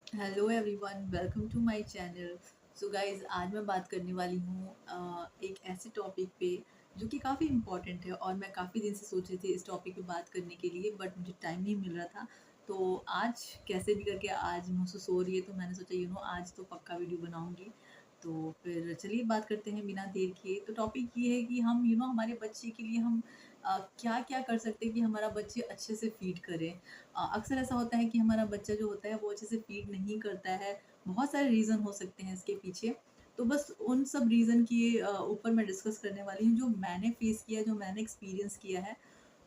Hello everyone, welcome to my channel. So guys, आज मैं बात करने वाली हूँ एक ऐसे टॉपिक पे जो कि काफ़ी इम्पोर्टेंट है और मैं काफ़ी दिन से सोच रही थी इस टॉपिक पे बात करने के लिए, बट मुझे टाइम नहीं मिल रहा था। तो आज कैसे भी करके आज मुझसे सो रही है, तो मैंने सोचा आज तो पक्का वीडियो बनाऊंगी। तो फिर चलिए बात करते हैं बिना देर किए। तो टॉपिक ये है कि हम हमारे बच्चे के लिए हम क्या क्या कर सकते हैं कि हमारा बच्चे अच्छे से फीड करें। अक्सर ऐसा होता है कि हमारा बच्चा जो होता है वो अच्छे से फीड नहीं करता है। बहुत सारे रीज़न हो सकते हैं इसके पीछे। तो बस उन सब रीज़न के ऊपर मैं डिस्कस करने वाली हूँ, जो मैंने फेस किया, जो मैंने एक्सपीरियंस किया है।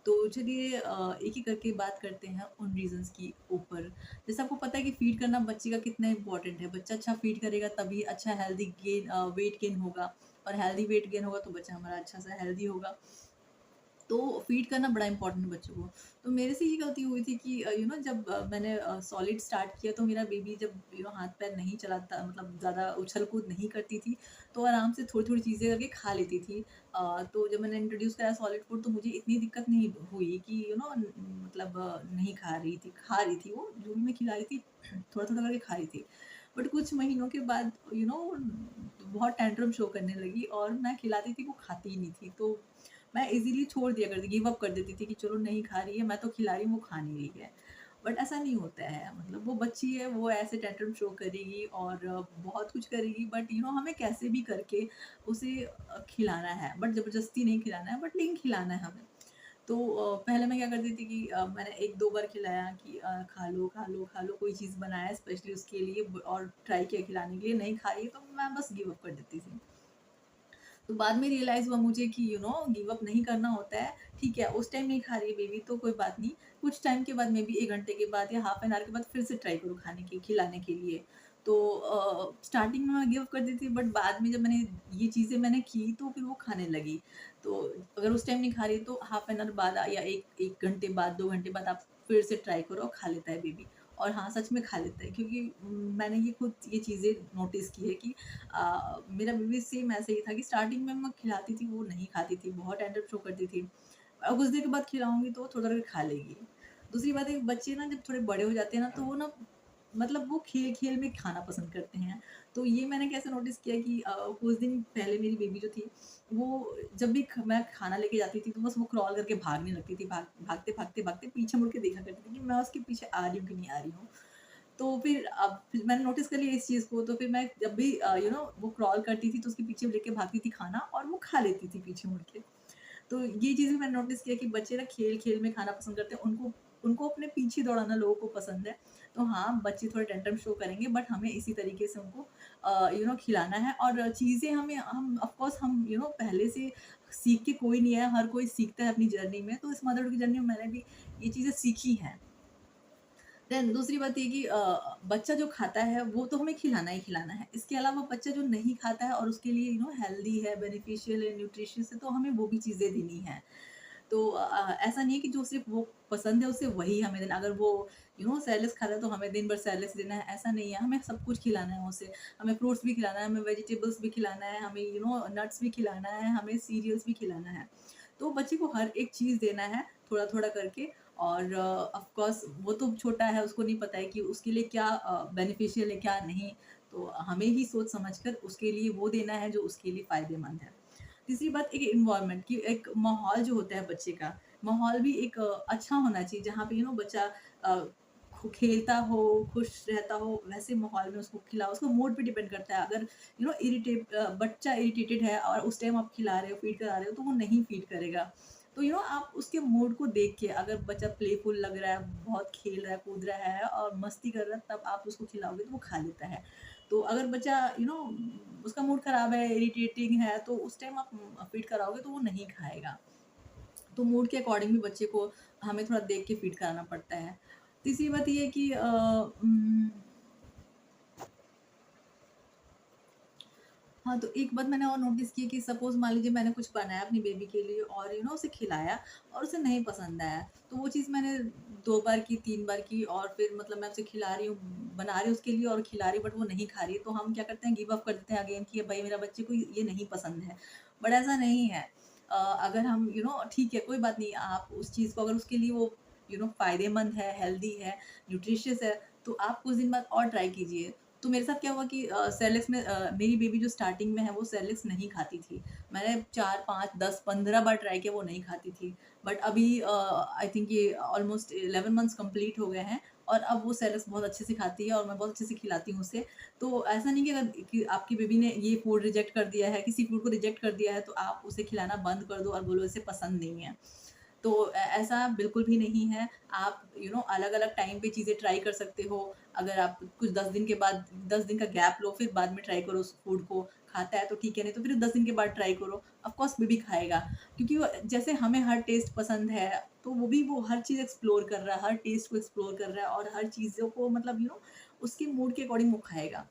तो चलिए एक एक करके बात करते हैं उन रीज़न्स की ऊपर। जैसे आपको पता है कि फीड करना बच्चे का कितना इम्पोर्टेंट है। बच्चा अच्छा फीड करेगा तभी अच्छा हेल्दी वेट गेन होगा, और हेल्दी वेट गेन होगा तो बच्चा हमारा अच्छा सा हेल्दी होगा। तो फीड करना बड़ा इम्पोर्टेंट है बच्चों को। तो मेरे से ये गलती हुई थी कि जब मैंने सॉलिड स्टार्ट किया, तो मेरा बेबी जब हाथ पैर नहीं चलाता, मतलब ज़्यादा उछल कूद नहीं करती थी, तो आराम से थोड़ी थोड़ी चीज़ें करके खा लेती थी। तो जब मैंने इंट्रोड्यूस करा सॉलिड फूड, तो मुझे इतनी दिक्कत नहीं हुई कि मतलब नहीं खा रही थी वो जो भी मैं खिला रही थी, थोड़ा थोड़ा करके खा रही थी। बट कुछ महीनों के बाद बहुत टैंट्रम शो करने लगी, और मैं खिलाती थी, वो खाती ही नहीं थी। तो मैं इज़िली छोड़ दिया करती, गिव अप कर देती थी कि चलो नहीं खा रही है, मैं तो खिला रही हूँ, वो खा नहीं रही है। बट ऐसा नहीं होता है, मतलब वो बच्ची है, वो ऐसे टेंट्रम शो करेगी और बहुत कुछ करेगी, बट हमें कैसे भी करके उसे खिलाना है, बट ज़बरदस्ती नहीं खिलाना है, बट लेकिन खिलाना है हमें। तो पहले मैं क्या करती थी कि मैंने 1-2 बार खिलाया कि खा लो, खा लो, खा लो, कोई चीज़ बनाया स्पेशली उसके लिए और ट्राई किया खिलाने के लिए, नहीं खा रही है, तो मैं बस गिव अप कर देती थी। तो बाद में रियलाइज़ हुआ मुझे कि गिव अप नहीं करना होता है। ठीक है, उस टाइम नहीं खा रही है बेबी तो कोई बात नहीं, कुछ टाइम के बाद, मे बी 1 घंटे के बाद या हाफ एन आवर के बाद फिर से ट्राई करो खिलाने के लिए। तो स्टार्टिंग में मैं गिव अप कर दी थी, बट बाद में जब ये चीज़ें मैंने की, तो फिर वो खाने लगी। तो अगर उस टाइम नहीं खा रही है, तो हाफ एन आवर बाद या 1 घंटे बाद, 2 घंटे बाद आप फिर से ट्राई करो, खा लेता है बेबी। और हाँ, सच में खा लेता है, क्योंकि मैंने ये खुद ये चीज़ें नोटिस की है कि मेरा बेबी सेम ऐसे ही था कि स्टार्टिंग में मैं खिलाती थी, वो नहीं खाती थी, बहुत टेंडर शो करती थी। और कुछ देर के बाद खिलाऊँगी तो थोड़ा करके खा लेगी। दूसरी बात है कि बच्चे ना जब थोड़े बड़े हो जाते हैं ना, तो वो ना, मतलब वो खेल-खेल में खाना पसंद करते हैं। तो ये मैंने कैसे नोटिस किया कि कुछ दिन पहले मेरी बेबी जो थी, वो जब भी मैं खाना लेके जाती थी, तो बस वो क्रॉल करके भागने लगती थी। भागते पीछे मुड़ के देखा करती थी कि मैं उसके पीछे आ रही हूँ कि नहीं आ रही हूँ। तो फिर मैंने नोटिस कर लिया इस चीज़ को, तो फिर मैं जब भी वो क्रॉल करती थी, तो उसके पीछे लेके भागती थी खाना, और वो खा लेती थी पीछे मुड़ के। तो ये चीज़ भी मैंने नोटिस किया कि बच्चे ना खेल-खेल में खाना पसंद करते हैं, उनको उनको अपने पीछे दौड़ाना लोगों को पसंद है। तो हाँ, बच्चे थोड़े टेंट्रम शो करेंगे, बट हमें इसी तरीके से उनको खिलाना है, और चीज़ें हम ऑफ कोर्स हम पहले से सीख के कोई नहीं है, हर कोई सीखता है अपनी जर्नी में। तो इस मदरहुड की जर्नी में मैंने भी ये चीज़ें सीखी हैं। देन दूसरी बात ये कि बच्चा जो खाता है वो तो हमें खिलाना ही खिलाना है। इसके अलावा बच्चा जो नहीं खाता है और उसके लिए हेल्दी है, बेनिफिशियल है, न्यूट्रिशियस है, तो हमें वो भी चीज़ें देनी हैं। तो ऐसा नहीं है कि जो सिर्फ़ वो पसंद है उसे वही हमें देना। अगर वो सैलेड्स खाता है तो हमें दिन भर सैलेड्स देना है, ऐसा नहीं है। हमें सब कुछ खिलाना है उसे। हमें फ्रूट्स भी खिलाना है, हमें वेजिटेबल्स भी खिलाना है, हमें नट्स भी खिलाना है, हमें सीरियल्स भी खिलाना है। तो बच्चे को हर एक चीज़ देना है थोड़ा-थोड़ा करके, और ऑफ कोर्स वो तो छोटा है, उसको नहीं पता है कि उसके लिए क्या बेनिफिशियल है, क्या नहीं। तो हमें ही सोच समझ कर उसके लिए वो देना है जो उसके लिए फ़ायदेमंद है। तीसरी बात, एक एनवायरनमेंट की, एक माहौल जो होता है बच्चे का, माहौल भी एक अच्छा होना चाहिए, जहाँ पे बच्चा अ, खेलता हो, खुश रहता हो, वैसे माहौल में उसको खिलाओ। उसको मूड पे डिपेंड करता है। अगर बच्चा इरिटेटेड है और उस टाइम आप खिला रहे हो, फीड करा रहे हो, तो वो नहीं फीड करेगा। तो आप उसके मूड को देख के, अगर बच्चा प्लेफुल लग रहा है, बहुत खेल रहा है, कूद रहा है और मस्ती कर रहा है, तब आप उसको खिलाओगे तो वो खा लेता है। तो अगर बच्चा उसका मूड खराब है, इरिटेटिंग है, तो उस टाइम आप फीड कराओगे तो वो नहीं खाएगा। तो मूड के अकॉर्डिंग भी बच्चे को हमें थोड़ा देख के फीड कराना पड़ता है। तीसरी बात ये है कि हाँ, तो एक बात मैंने और नोटिस की कि सपोज़ मान लीजिए मैंने कुछ बनाया अपनी बेबी के लिए, और उसे खिलाया और उसे नहीं पसंद आया। तो वो चीज़ मैंने 2 बार की, 3 बार की, और फिर मतलब मैं उसे खिला रही हूँ, बना रही हूँ उसके लिए और खिला रही हूँ, बट वो नहीं खा रही है। तो हम क्या करते हैं, गिव अप कर देते हैं अगेन कि भई मेरा बच्चे को ये नहीं पसंद है। बट ऐसा नहीं है। अगर हम ठीक है, कोई बात नहीं, आप उस चीज़ को, अगर उसके लिए वो फ़ायदेमंद है, हेल्दी है, न्यूट्रिशियस है, तो आप कुछ दिन बाद और ट्राई कीजिए। तो मेरे साथ क्या हुआ कि सेरेलैक्स में मेरी बेबी जो स्टार्टिंग में है वो सेरेलैक्स नहीं खाती थी। मैंने 4, 5, 10, 15 बार ट्राई किया, वो नहीं खाती थी। बट अभी आई थिंक ये ऑलमोस्ट 11 मंथ्स कंप्लीट हो गए हैं और अब वो सेरेलैक्स बहुत अच्छे से खाती है और मैं बहुत अच्छे से खिलाती हूँ उसे। तो ऐसा नहीं कि अगर कि आपकी बेबी ने ये फूड रिजेक्ट कर दिया है, किसी फूड को रिजेक्ट कर दिया है, तो आप उसे खिलाना बंद कर दो और बोलो इसे पसंद नहीं है। तो ऐसा बिल्कुल भी नहीं है। आप अलग-अलग टाइम पे चीज़ें ट्राई कर सकते हो। अगर आप कुछ 10 दिन के बाद 10 दिन का गैप लो, फिर बाद में ट्राई करो उस फूड को। खाता है तो ठीक है, नहीं तो फिर 10 दिन के बाद ट्राई करो। ऑफ कोर्स बेबी खाएगा, क्योंकि वो जैसे हमें हर टेस्ट पसंद है, तो वो हर चीज़ एक्सप्लोर कर रहा है, हर टेस्ट को एक्सप्लोर कर रहा है और हर चीज़ों को मतलब उसके मूड के अकॉर्डिंग वो खाएगा।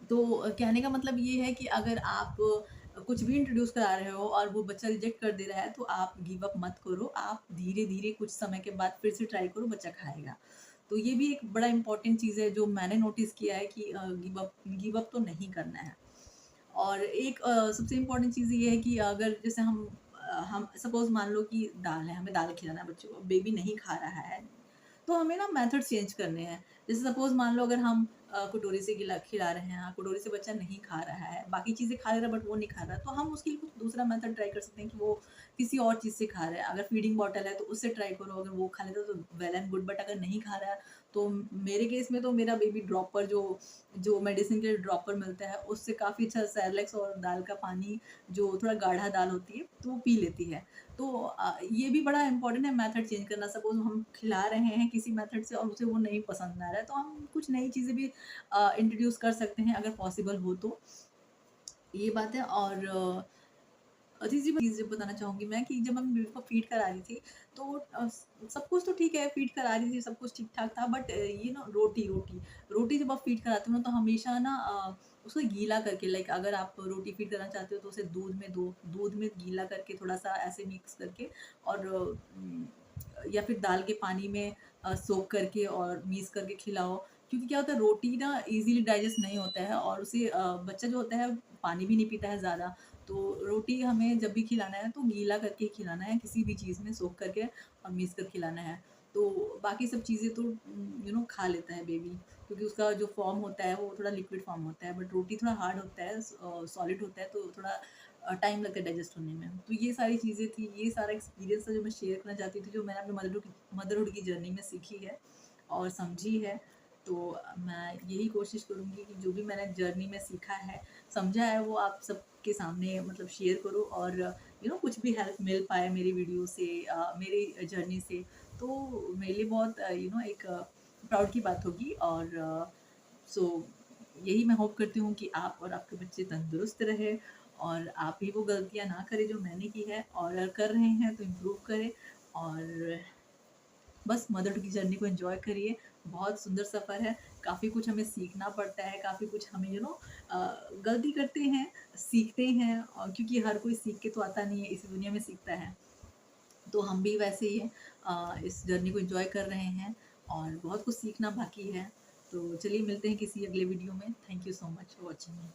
तो कहने का मतलब ये है कि अगर आप कुछ भी इंट्रोड्यूस करा रहे हो और वो बच्चा रिजेक्ट कर दे रहा है, तो आप गिव अप मत करो। आप धीरे-धीरे कुछ समय के बाद फिर से ट्राई करो, बच्चा खाएगा। तो ये भी एक बड़ा इम्पोर्टेंट चीज़ है जो मैंने नोटिस किया है कि गिव अप तो नहीं करना है। और एक सबसे इम्पोर्टेंट चीज़ ये है कि अगर जैसे हम सपोज़ मान लो कि दाल है, हमें दाल खिलाना है बच्चे को, बेबी नहीं खा रहा है, तो हमें ना मेथड चेंज करने हैं। जैसे सपोज़ मान लो अगर हम कटोरी से खिला खिला रहे हैं, कटोरी से बच्चा नहीं खा रहा है, बाकी चीज़ें खा ले रहा है बट वो नहीं खा रहा, तो हम उसके लिए कुछ दूसरा मेथड ट्राई कर सकते हैं कि वो किसी और चीज़ से खा रहा है। अगर फीडिंग बॉटल है तो उससे ट्राई करो, अगर वो खा लेता है तो वेल एंड गुड, बट अगर नहीं खा रहा है, तो मेरे केस में तो मेरा बेबी ड्रॉपर जो जो मेडिसिन के लिए ड्रॉपर मिलता है, उससे काफ़ी अच्छा सेरेलैक्स और दाल का पानी, जो थोड़ा गाढ़ा दाल होती है, तो वो पी लेती है। तो ये भी बड़ा इम्पोर्टेंट है मेथड चेंज करना। सपोज़ हम खिला रहे हैं किसी मेथड से और उसे वो नहीं पसंद आ रहा है, तो हम कुछ नई चीज़ें भी इंट्रोड्यूस कर सकते हैं अगर पॉसिबल हो तो। ये बात है। और तीसरी चीज़ जो बताना चाहूँगी मैं कि जब मैं बेबी को फीड करा रही थी, तो सब कुछ तो ठीक है, फीड करा रही थी, सब कुछ ठीक-ठाक था, बट ये ना रोटी जब आप फीड कराते हो ना, तो हमेशा ना उसको गीला करके, लाइक अगर आप रोटी फीड करना चाहते हो तो उसे दूध में दो, दूध में गीला करके थोड़ा-सा ऐसे मिक्स करके और या फिर दाल के पानी में सोक करके और मिक्स करके खिलाओ। क्योंकि क्या होता है, रोटी ना ईज़िली डाइजेस्ट नहीं होता है और उसे बच्चा जो होता है पानी भी नहीं पीता है ज़्यादा। तो रोटी हमें जब भी खिलाना है तो गीला करके ही खिलाना है, किसी भी चीज़ में सोख करके और मिक्स कर खिलाना है। तो बाकी सब चीज़ें तो खा लेता है बेबी, क्योंकि उसका जो फॉर्म होता है वो थोड़ा लिक्विड फॉर्म होता है, बट रोटी थोड़ा हार्ड होता है, सॉलिड होता है, तो थोड़ा टाइम लगता है डाइजेस्ट होने में। तो ये सारी चीज़ें थी, ये सारा एक्सपीरियंस था जो मैं शेयर करना चाहती थी, जो मैंने अपने मदरहुड की जर्नी में सीखी है और समझी है। तो मैं यही कोशिश करूँगी कि जो भी मैंने जर्नी में सीखा है, समझा है, वो आप सबके सामने मतलब शेयर करो और कुछ भी हेल्प मिल पाए मेरी वीडियो से, मेरी जर्नी से, तो मेरे लिए बहुत एक प्राउड की बात होगी। और सो यही मैं होप करती हूँ कि आप और आपके बच्चे तंदुरुस्त रहे और आप भी वो गलतियाँ ना करें जो मैंने की है, और अगर कर रहे हैं तो इम्प्रूव करें। और बस मदरहुड की जर्नी को एंजॉय करिए। बहुत सुंदर सफ़र है, काफ़ी कुछ हमें सीखना पड़ता है, काफ़ी कुछ हमें गलती करते हैं, सीखते हैं, और क्योंकि हर कोई सीख के तो आता नहीं है, इसी दुनिया में सीखता है। तो हम भी वैसे ही हैं, इस जर्नी को एंजॉय कर रहे हैं और बहुत कुछ सीखना बाकी है। तो चलिए मिलते हैं किसी अगले वीडियो में। Thank you so much for watching me.